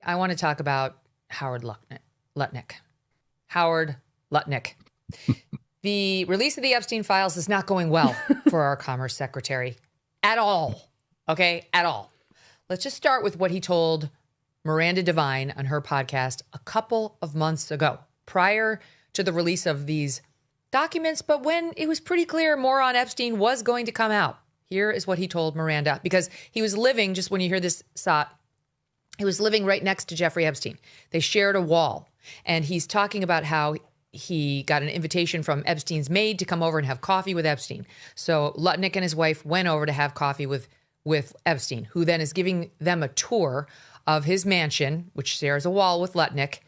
I want to talk about Howard Lutnick. Howard Lutnick. The release of the Epstein files is not going well for our Commerce Secretary at all. Okay, at all. Let's just start with what he told Miranda Devine on her podcast a couple of months ago, prior to the release of these documents, but when it was pretty clear more on Epstein was going to come out. Here is what he told Miranda, because he was living, just when you hear this, he was living right next to Jeffrey Epstein. They shared a wall, and he's talking about how he got an invitation from Epstein's maid to come over and have coffee with Epstein. So Lutnick and his wife went over to have coffee with Epstein, who then is giving them a tour of his mansion, which shares a wall with Lutnick,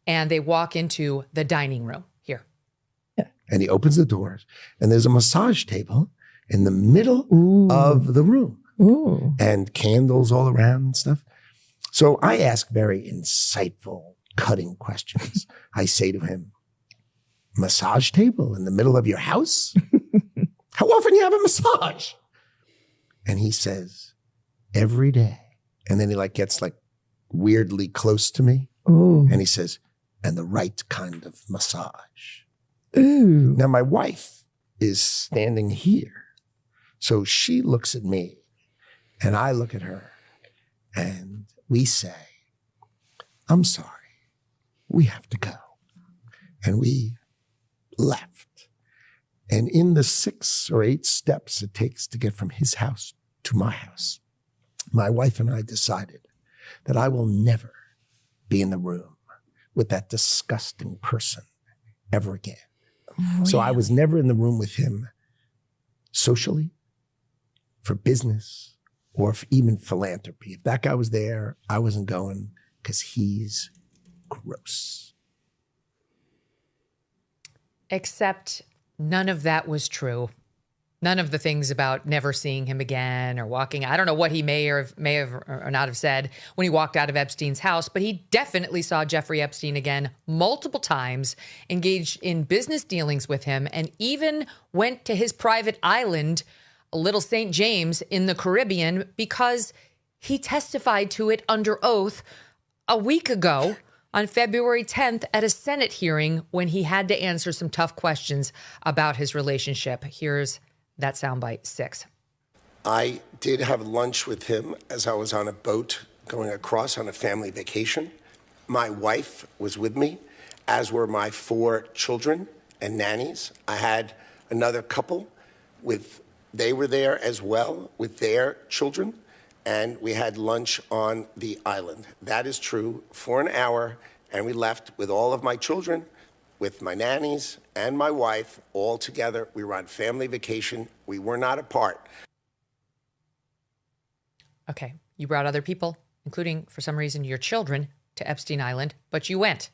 and they walk into the dining room here. Yeah. And he opens the doors, and there's a massage table in the middle of the room. Ooh. And candles all around and stuff. So I ask very insightful, cutting questions. I say to him, massage table in the middle of your house? How often you have a massage? And he says, every day. And then he gets weirdly close to me. Ooh. And he says, and the right kind of massage. Ooh. Now my wife is standing here. So she looks at me and I look at her and we say, I'm sorry, we have to go. And we left. And in the 6 or 8 steps it takes to get from his house to my house, my wife and I decided that I will never be in the room with that disgusting person ever again. Really? So I was never in the room with him socially, for business, or for even philanthropy. If that guy was there, I wasn't going because he's gross. Except none of that was true. None of the things about never seeing him again or walking. I don't know what he may have or not have said when he walked out of Epstein's house, but he definitely saw Jeffrey Epstein again multiple times, engaged in business dealings with him, and even went to his private island, Little St. James in the Caribbean, because he testified to it under oath a week ago on February 10th at a Senate hearing when he had to answer some tough questions about his relationship. Here's that soundbite 6. I did have lunch with him as I was on a boat going across on a family vacation. My wife was with me, as were my 4 children and nannies. I had another couple they were there as well with their children, and we had lunch on the island. That is true, for an hour, and we left with all of my children, with my nannies and my wife, all together. We were on family vacation. We were not apart. Okay, you brought other people, including, for some reason, your children, to Epstein Island, but you went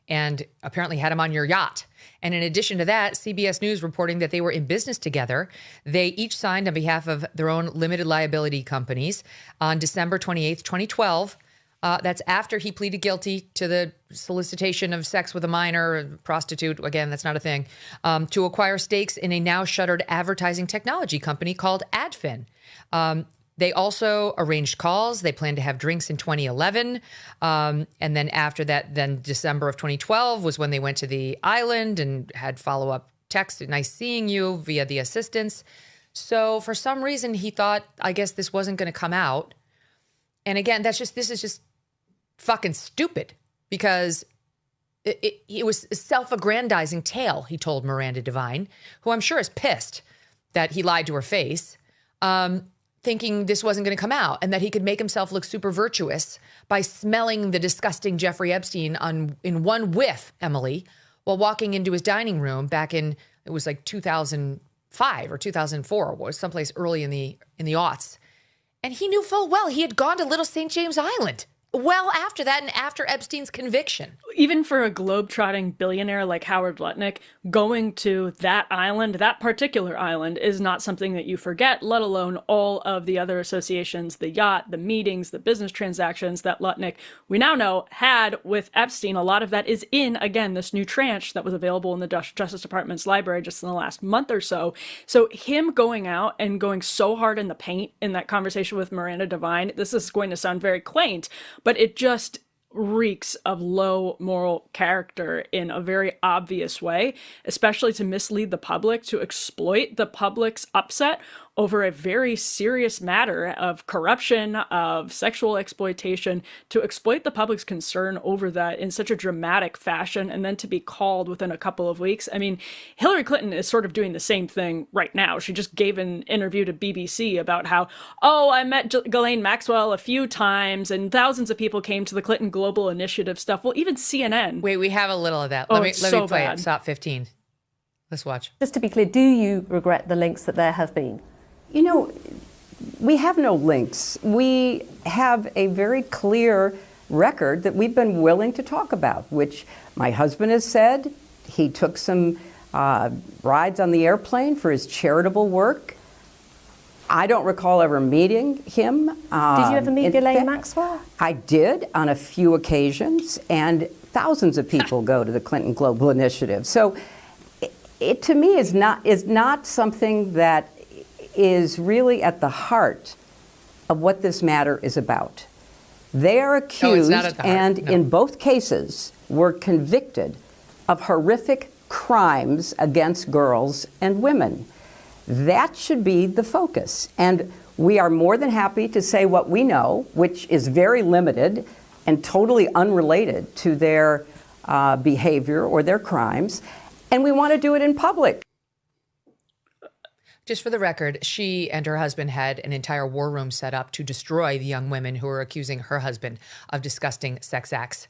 and apparently had him on your yacht. And in addition to that, CBS News reporting that they were in business together. They each signed on behalf of their own limited liability companies on December 28th, 2012. That's after he pleaded guilty to the solicitation of sex with a minor, a prostitute, again, that's not a thing, to acquire stakes in a now shuttered advertising technology company called Adfin. They also arranged calls. They planned to have drinks in 2011. And then after that, then December of 2012 was when they went to the island and had follow-up texts, nice seeing you, via the assistants. So for some reason, he thought, I guess this wasn't going to come out. And again, this is just fucking stupid, because it was a self-aggrandizing tale, he told Miranda Devine, who I'm sure is pissed that he lied to her face, thinking this wasn't going to come out and that he could make himself look super virtuous by smelling the disgusting Jeffrey Epstein in one whiff, Emily, while walking into his dining room back in, it was 2005 or 2004, or someplace early in the aughts. And he knew full well he had gone to Little St. James Island well after that and after Epstein's conviction. Even for a globe-trotting billionaire like Howard Lutnick, going to that island, that particular island, is not something that you forget, let alone all of the other associations, the yacht, the meetings, the business transactions that Lutnick, we now know, had with Epstein. A lot of that is in, again, this new tranche that was available in the Justice Department's library just in the last month or so. So him going out and going so hard in the paint in that conversation with Miranda Devine, this is going to sound very quaint, but it just reeks of low moral character in a very obvious way, especially to mislead the public, to exploit the public's upset over a very serious matter of corruption, of sexual exploitation, to exploit the public's concern over that in such a dramatic fashion, and then to be called within a couple of weeks. I mean, Hillary Clinton is sort of doing the same thing right now. She just gave an interview to BBC about how, oh, I met Ghislaine Maxwell a few times and thousands of people came to the Clinton Global Initiative stuff. Well, even CNN. Wait, we have a little of that. Oh, Let me so play bad. it. Stop 15. Let's watch. Just to be clear, do you regret the links that there have been? You know, we have no links. We have a very clear record that we've been willing to talk about, which my husband has said. He took some rides on the airplane for his charitable work. I don't recall ever meeting him. Did you ever meet Ghislaine Maxwell? I did on a few occasions, and thousands of people go to the Clinton Global Initiative. So it to me is not something that is really at the heart of what this matter is about. They are accused, and in both cases were convicted of horrific crimes against girls and women. That should be the focus. And we are more than happy to say what we know, which is very limited and totally unrelated to their behavior or their crimes. And we want to do it in public. Just for the record, she and her husband had an entire war room set up to destroy the young women who were accusing her husband of disgusting sex acts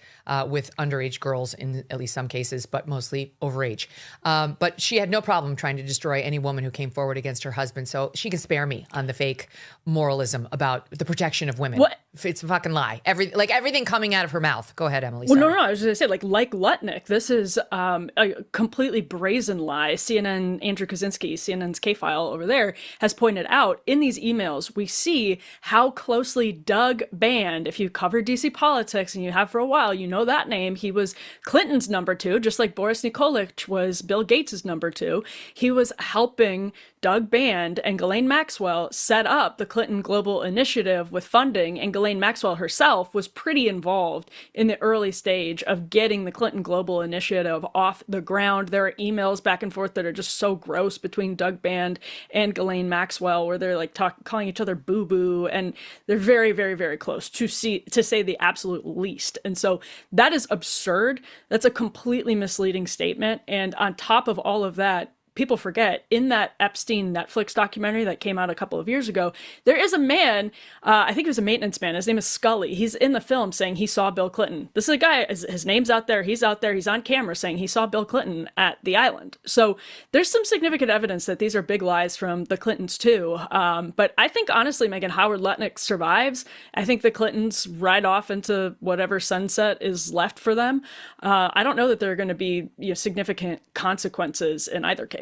with underage girls in at least some cases, but mostly overage. But she had no problem trying to destroy any woman who came forward against her husband. So she can spare me on the fake moralism about the protection of women. What? It's a fucking lie. Everything coming out of her mouth. Go ahead, Emily. Well, sorry. no, I was going to say, like Lutnick, this is a completely brazen lie. CNN, Andrew Kaczynski, CNN's K-File over there, has pointed out in these emails, we see how closely Doug Band, if you cover DC politics and you have for a while, you know that name. He was Clinton's number two, just like Boris Nikolic was Bill Gates's number two. He was helping Doug Band and Ghislaine Maxwell set up the Clinton Global Initiative with funding, and Ghislaine Maxwell herself was pretty involved in the early stage of getting the Clinton Global Initiative off the ground. There are emails back and forth that are just so gross between Doug Band and Ghislaine Maxwell, where they're like calling each other boo-boo, and they're very, very, very close to say the absolute least. And so that is absurd. That's a completely misleading statement. And on top of all of that, people forget, in that Epstein Netflix documentary that came out a couple of years ago, there is a man, I think he was a maintenance man, his name is Scully. He's in the film saying he saw Bill Clinton. This is a guy, his name's out there, he's on camera saying he saw Bill Clinton at the island. So there's some significant evidence that these are big lies from the Clintons too. But I think honestly, Megan, Howard Lutnick survives. I think the Clintons ride off into whatever sunset is left for them. I don't know that there are going to be significant consequences in either case.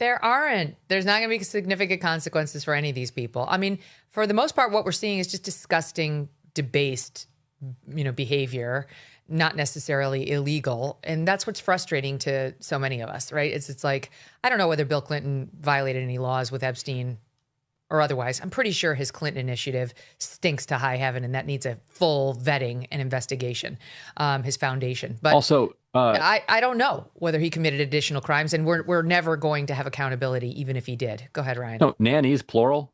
There aren't. There's not going to be significant consequences for any of these people. I mean, for the most part, what we're seeing is just disgusting, debased, behavior, not necessarily illegal. And that's what's frustrating to so many of us, right? It's like, I don't know whether Bill Clinton violated any laws with Epstein or otherwise. I'm pretty sure his Clinton initiative stinks to high heaven, and that needs a full vetting and investigation, his foundation. But also, I don't know whether he committed additional crimes, and we're never going to have accountability, even if he did. Go ahead, Ryan. No, nannies, plural.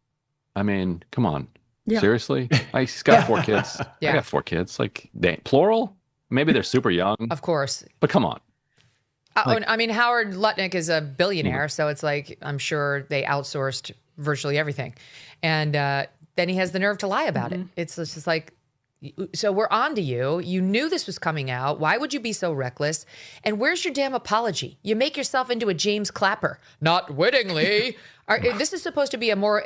I mean, come on. Yeah. Seriously? He's got 4 kids. Yeah. I got 4 kids. Like, plural? Maybe they're super young. Of course. But come on. I mean, Howard Lutnick is a billionaire, so it's like, I'm sure they outsourced virtually everything. And then he has the nerve to lie about it. It's just like, so we're on to you. You knew this was coming out. Why would you be so reckless? And where's your damn apology? You make yourself into a James Clapper. Not wittingly. This is supposed to be a more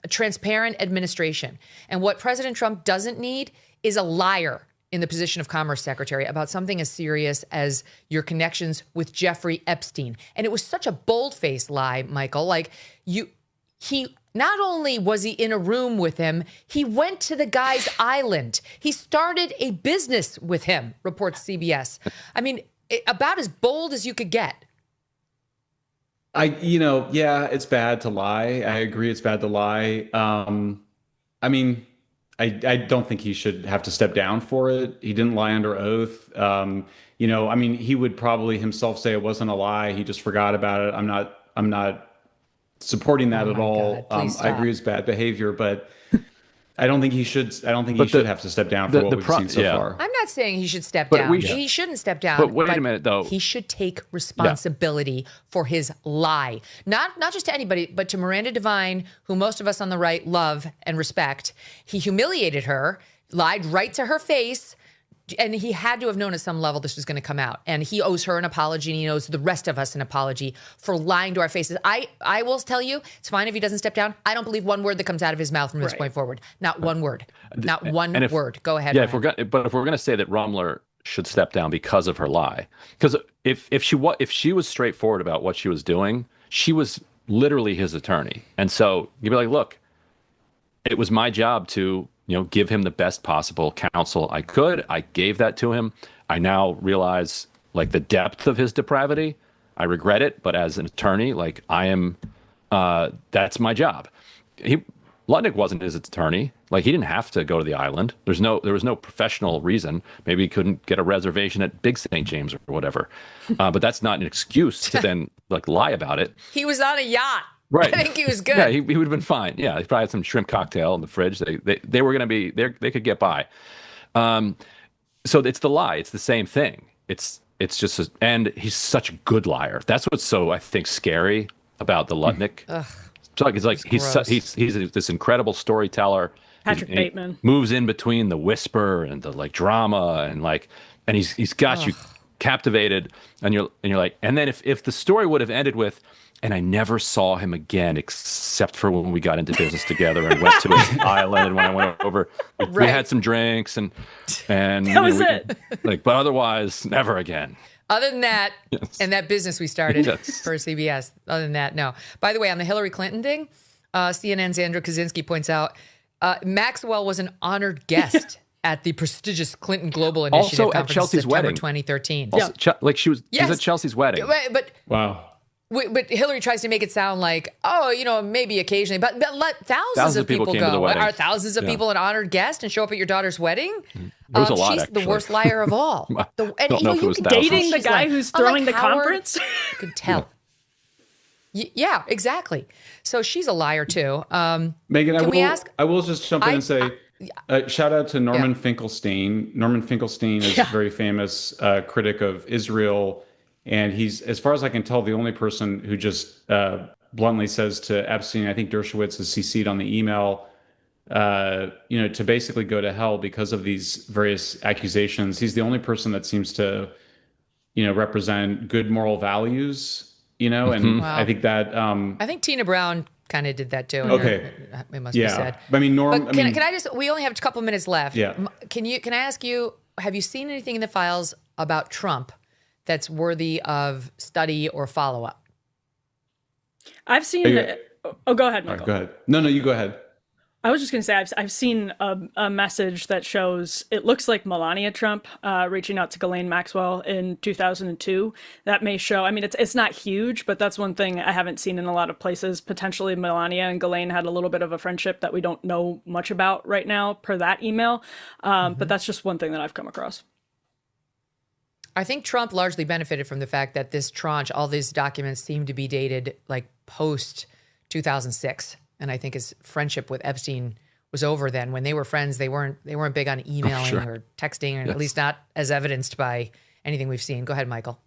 transparent administration. And what President Trump doesn't need is a liar in the position of Commerce Secretary about something as serious as your connections with Jeffrey Epstein. And it was such a bold-faced lie, Michael. Like, he not only was he in a room with him, he went to the guy's island. He started a business with him, reports CBS. I mean, about as bold as you could get. Yeah, it's bad to lie. I agree it's bad to lie. I mean, I don't think he should have to step down for it. He didn't lie under oath. I mean, he would probably himself say it wasn't a lie. He just forgot about it. I'm not supporting that Oh at my all. God, please I agree stop. it's bad behavior, but I don't think he should. I don't think he should have to step down for what we've seen so far. I'm not saying he should step But down. we He shouldn't step down. But wait a minute, though. He should take responsibility for his lie. Not just to anybody, but to Miranda Devine, who most of us on the right love and respect. He humiliated her, lied right to her face, and he had to have known at some level this was going to come out. And he owes her an apology, and he owes the rest of us an apology for lying to our faces. I will tell you, it's fine if he doesn't step down. I don't believe one word that comes out of his mouth from this point forward. Not one word. Not one word. Go ahead. Yeah, Ryan. if we're gonna say that Rumler should step down because of her lie, because if she was straightforward about what she was doing, she was literally his attorney, and so you'd be like, look, it was my job to give him the best possible counsel I could. I gave that to him. I now realize like the depth of his depravity. I regret it, but as an attorney, like I am, that's my job. Lutnick wasn't his attorney. Like he didn't have to go to the island. There was no professional reason. Maybe he couldn't get a reservation at Big St. James or whatever. But that's not an excuse to then like lie about it. He was on a yacht. Right. I think he was good. Yeah, he would have been fine. Yeah, he probably had some shrimp cocktail in the fridge. They were going to be there. They could get by. So it's the lie. It's the same thing. It's just and he's such a good liar. That's what's so I think scary about the Lutnick. It's like he's this incredible storyteller. Patrick Bateman he moves in between the whisper and the like drama and he's got you captivated and you're like, and then if the story would have ended with, and I never saw him again except for when we got into business together and went to his island, and when I went over we had some drinks and that was it. Like, but otherwise never again. Other than that, Yes. and that business we started Yes. for CBS, other than that, no. By the way, on the Hillary Clinton thing, CNN's Andrew Kaczynski points out Maxwell was an honored guest at the prestigious Clinton Global Initiative Also at conference Chelsea's in September wedding. 2013. Also, she was at Chelsea's wedding. But Wow. But Hillary tries to make it sound like, maybe occasionally, but thousands of people came to the go. wedding. Are thousands of people an honored guest and show up at your daughter's wedding? There was a lot, She's actually. the worst liar of all. Don't know if it was thousands. Dating the guy who's throwing the conference? You could tell. Yeah, exactly. So she's a liar too. Megan, ask? I will just jump in and say, shout out to Norman Finkelstein. Norman Finkelstein is a very famous critic of Israel. And he's, as far as I can tell, the only person who just bluntly says to Epstein, I think Dershowitz is CC'd on the email, to basically go to hell because of these various accusations. He's the only person that seems to, represent good moral values, and Wow. I think that. I think Tina Brown kind of did that too. Okay. It must be said. But I mean, But can I just, we only have a couple minutes left. Yeah. Can I ask you, have you seen anything in the files about Trump that's worthy of study or follow-up? I've seen. Oh, go ahead, Michael. Go ahead. No, you go ahead. I was just going to say I've seen a message that shows it looks like Melania Trump reaching out to Ghislaine Maxwell in 2002. That may show. I mean, it's not huge, but that's one thing I haven't seen in a lot of places. Potentially, Melania and Ghislaine had a little bit of a friendship that we don't know much about right now per that email. But that's just one thing that I've come across. I think Trump largely benefited from the fact that this tranche, all these documents seem to be dated like post 2006. And I think his friendship with Epstein was over then. When they were friends, they weren't big on emailing or texting, or at least not as evidenced by anything we've seen. Go ahead, Michael.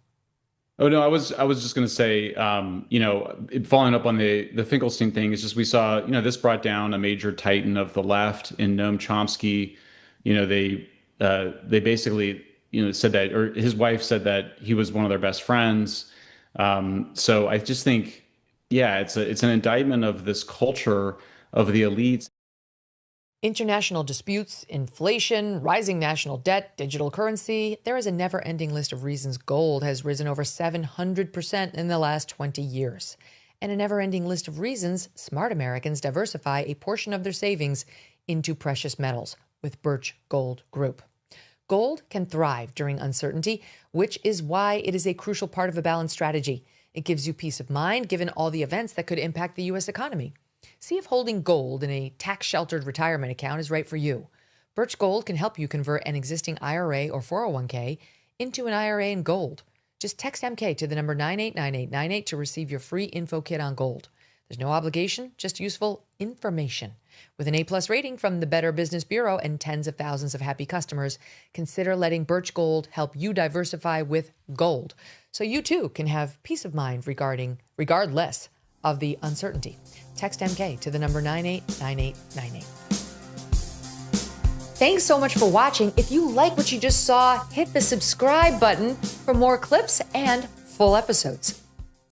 Oh no, I was just going to say, following up on the Finkelstein thing, is just we saw, this brought down a major titan of the left in Noam Chomsky. They basically, said that, or his wife said that he was one of their best friends. So I just think, it's an indictment of this culture of the elites. International disputes, inflation, rising national debt, digital currency. There is a never-ending list of reasons gold has risen over 700% in the last 20 years. And a never-ending list of reasons smart Americans diversify a portion of their savings into precious metals with Birch Gold Group. Gold can thrive during uncertainty, which is why it is a crucial part of a balanced strategy. It gives you peace of mind given all the events that could impact the U.S. economy. See if holding gold in a tax-sheltered retirement account is right for you. Birch Gold can help you convert an existing IRA or 401k into an IRA in gold. Just text MK to the number 989898 to receive your free info kit on gold. There's no obligation, just useful information. With an A+ rating from the Better Business Bureau and tens of thousands of happy customers, consider letting Birch Gold help you diversify with gold, so you too can have peace of mind regardless of the uncertainty. Text MK to the number 989898. Thanks so much for watching. If you like what you just saw, hit the subscribe button for more clips and full episodes.